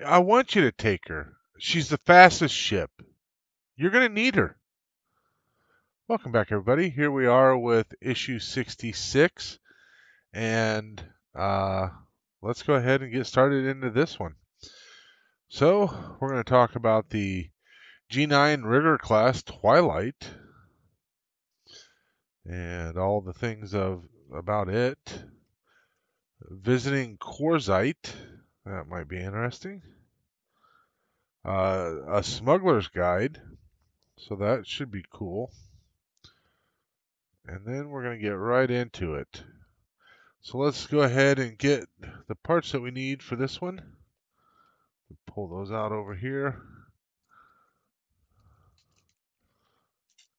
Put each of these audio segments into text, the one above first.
I want you to take her. She's the fastest ship. You're going to need her. Welcome back, everybody. Here we are with issue 66. And let's go ahead and get started into this one. So, we're going to talk about the G9 Rigger class Twilight. And all the things about it. Visiting Corzite. That might be interesting. A smuggler's guide. So that should be cool. And then we're going to get right into it. So let's go ahead and get the parts that we need for this one. Pull those out over here.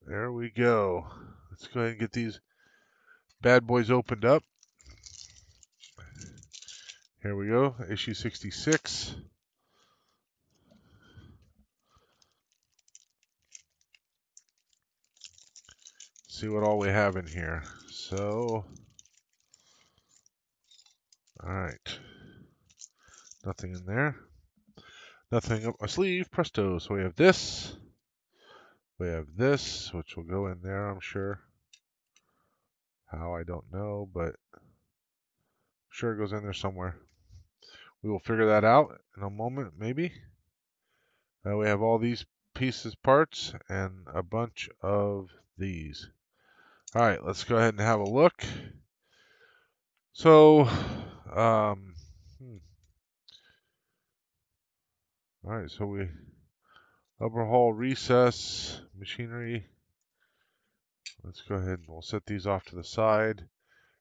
There we go. Let's go ahead and get these bad boys opened up. Here we go, issue 66. See what all we have in here. So, alright. Nothing in there. Nothing up my sleeve. Presto. So we have this. We have this, which will go in there, I'm sure. How, I don't know, but I'm sure it goes in there somewhere. We will figure that out in a moment, maybe. We have all these pieces, parts, and a bunch of these. All right, let's go ahead and have a look. So, all right, so we overhaul, recess, machinery. Let's go ahead and we'll set these off to the side.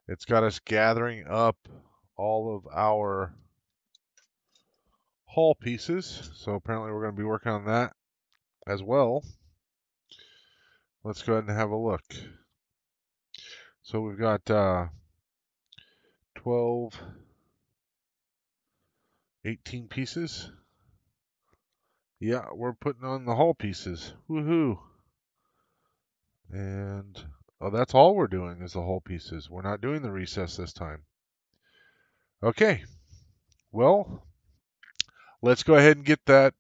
It's got us gathering up all of our hull pieces. So apparently we're going to be working on that as well. Let's go ahead and have a look. So we've got 12, 18 pieces. Yeah, we're putting on the hull pieces. Woohoo! And oh, that's all we're doing is the hull pieces. We're not doing the recess this time. Okay. Well, let's go ahead and get that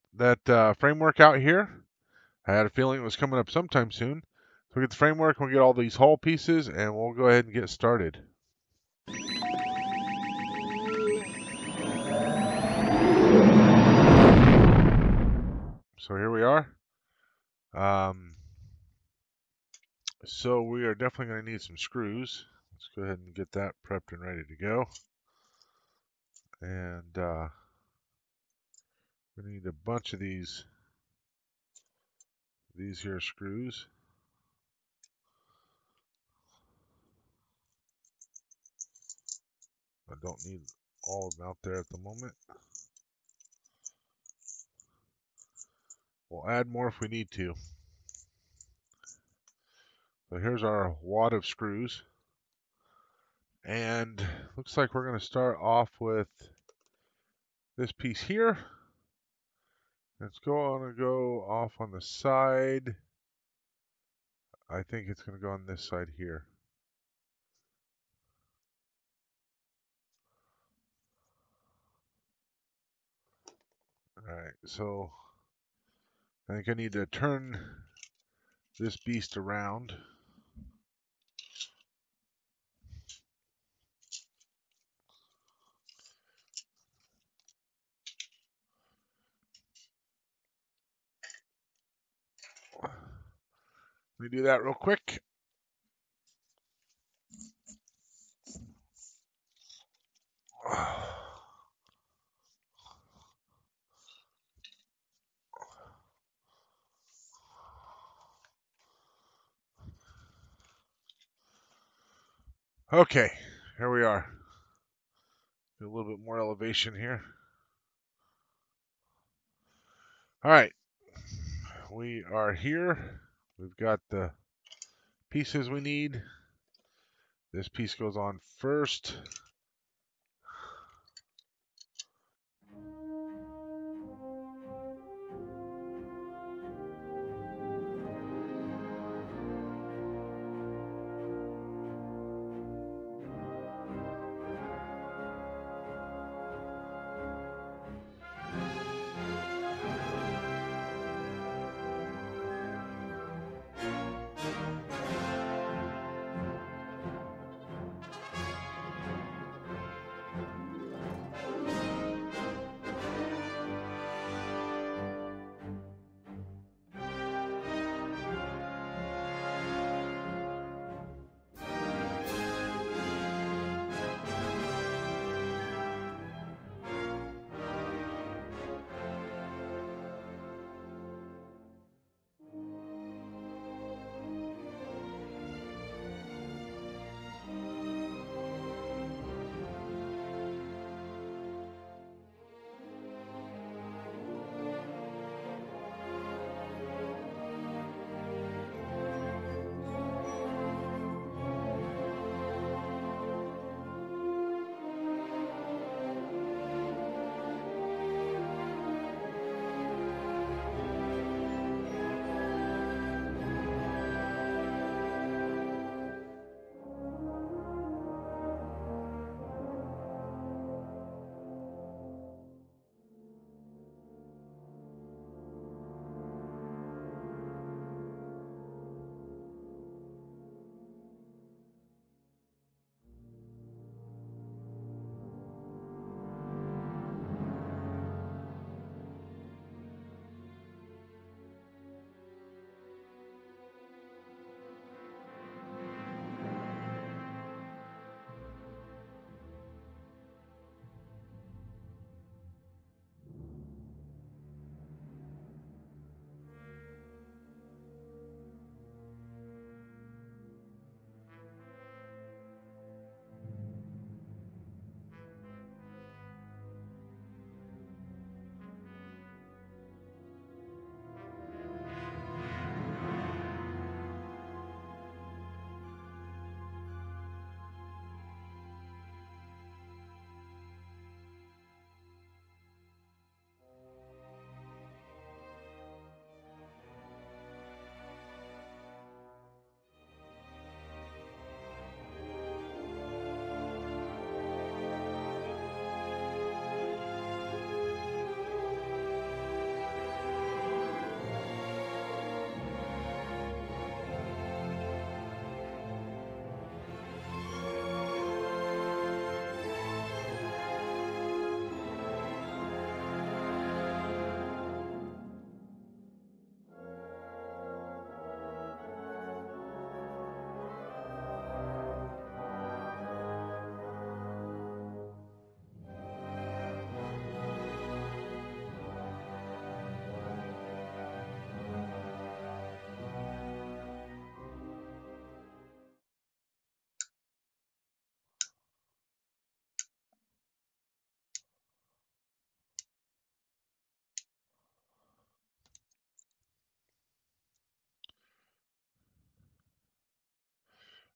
framework out here. I had a feeling it was coming up sometime soon. So we'll get the framework, we'll get all these hull pieces, and we'll go ahead and get started. So here we are. So we are definitely going to need some screws. Let's go ahead and get that prepped and ready to go. And we need a bunch of these here screws. I don't need all of them out there at the moment. We'll add more if we need to. So here's our wad of screws. And looks like we're going to start off with this piece here. It's going to go off on the side. I think it's going to go on this side here. Alright, so I think I need to turn this beast around. Let me do that real quick. Okay, here we are. Do a little bit more elevation here. All right, we are here. We've got the pieces we need. This piece goes on first.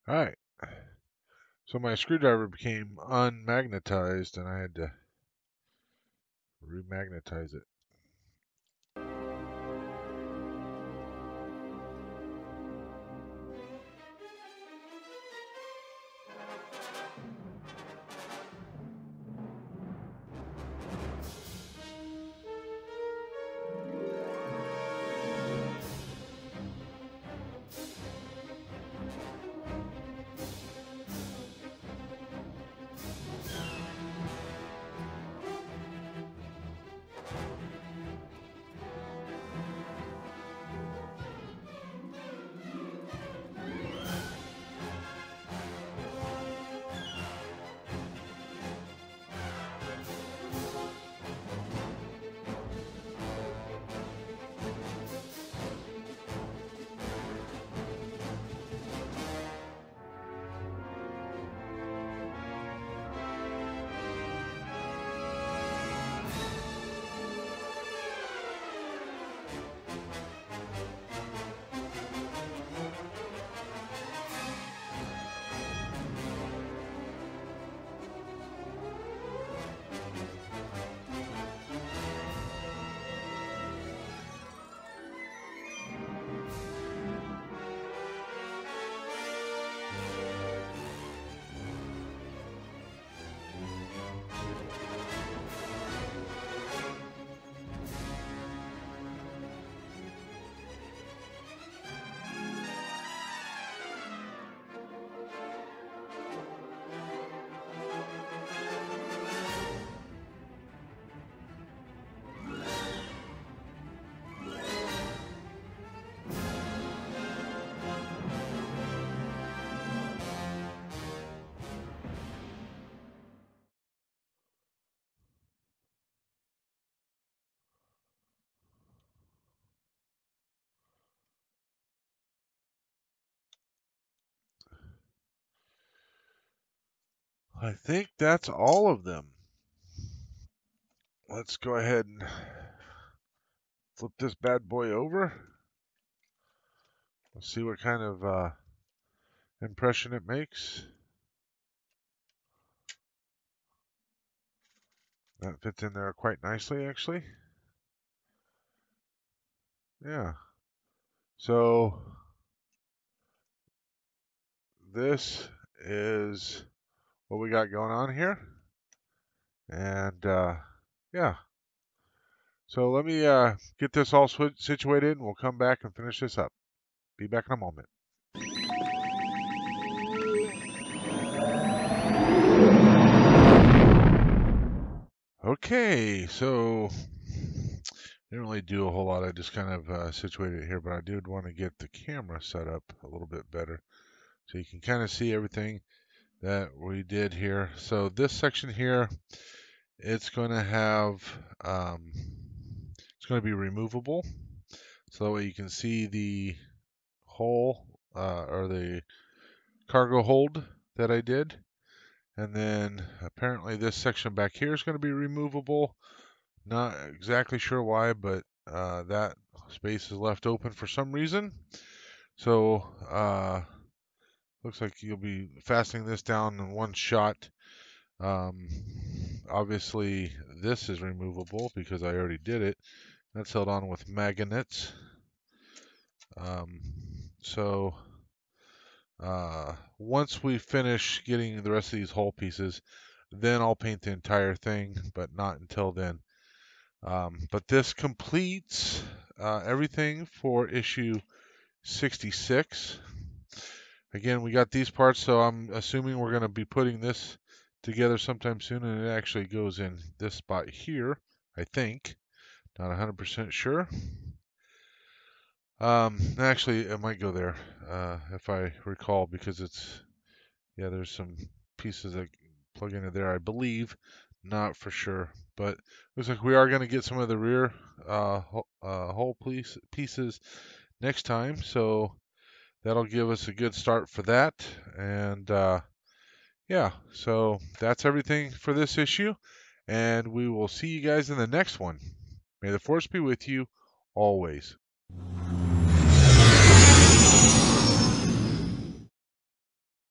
Alright, so my screwdriver became unmagnetized and I had to remagnetize it. I think that's all of them. Let's go ahead and flip this bad boy over. Let's see what kind of impression it makes. That fits in there quite nicely, actually. Yeah. So this is what we got going on here. And yeah. So let me get this all situated and we'll come back and finish this up. Be back in a moment. Okay, so didn't really do a whole lot. I just kind of situated it here, but I did want to get the camera set up a little bit better so you can kind of see everything that we did here. So this section here, it's going to have, it's going to be removable. So that way you can see the hole or the cargo hold that I did. And then apparently this section back here is going to be removable. Not exactly sure why, but that space is left open for some reason. So looks like you'll be fastening this down in one shot. Obviously this is removable because I already did it. That's held on with magnets. So once we finish getting the rest of these hull pieces, then I'll paint the entire thing, but not until then. But this completes everything for issue 66. Again, we got these parts, so I'm assuming we're going to be putting this together sometime soon, and it actually goes in this spot here, I think. Not 100% sure. Actually, it might go there, if I recall, because it's, yeah, there's some pieces that plug into there, I believe. Not for sure, but looks like we are going to get some of the rear hull pieces next time, so that'll give us a good start for that. And yeah, so that's everything for this issue, and we will see you guys in the next one. May the force be with you always.